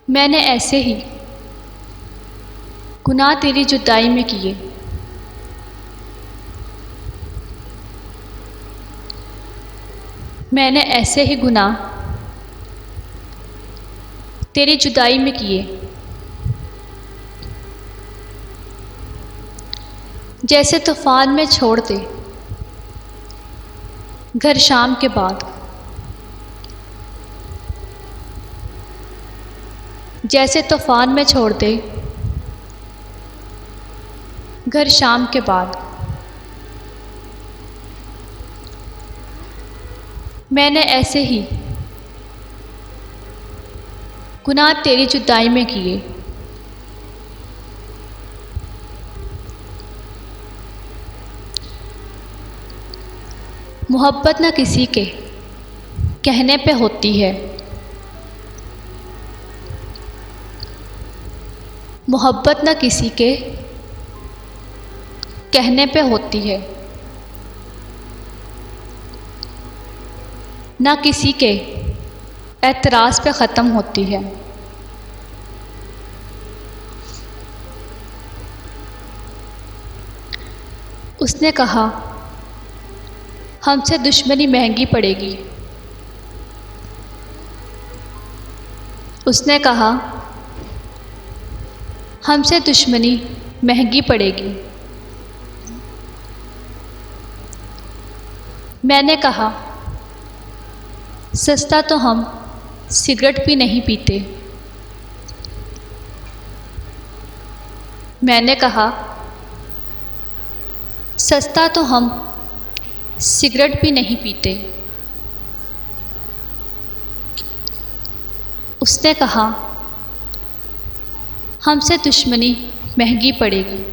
मैंने ऐसे ही गुनाह तेरी जुदाई में किए। मैंने ऐसे ही गुनाह तेरी जुदाई में किए। जैसे तूफान में छोड़ दे घर शाम के बाद, जैसे तूफान में छोड़ दे घर शाम के बाद। मैंने ऐसे ही गुनाह तेरी जुदाई में किए। मोहब्बत न किसी के कहने पे होती है, मोहब्बत न किसी के कहने पे होती है, ना किसी के एतराज़ पे ख़त्म होती है। उसने कहा हमसे दुश्मनी महंगी पड़ेगी। उसने कहा हमसे दुश्मनी महंगी पड़ेगी। मैंने कहा सस्ता तो हम सिगरेट भी नहीं पीते। मैंने कहा सस्ता तो हम सिगरेट भी नहीं पीते। उसने कहा हमसे दुश्मनी महंगी पड़ेगी।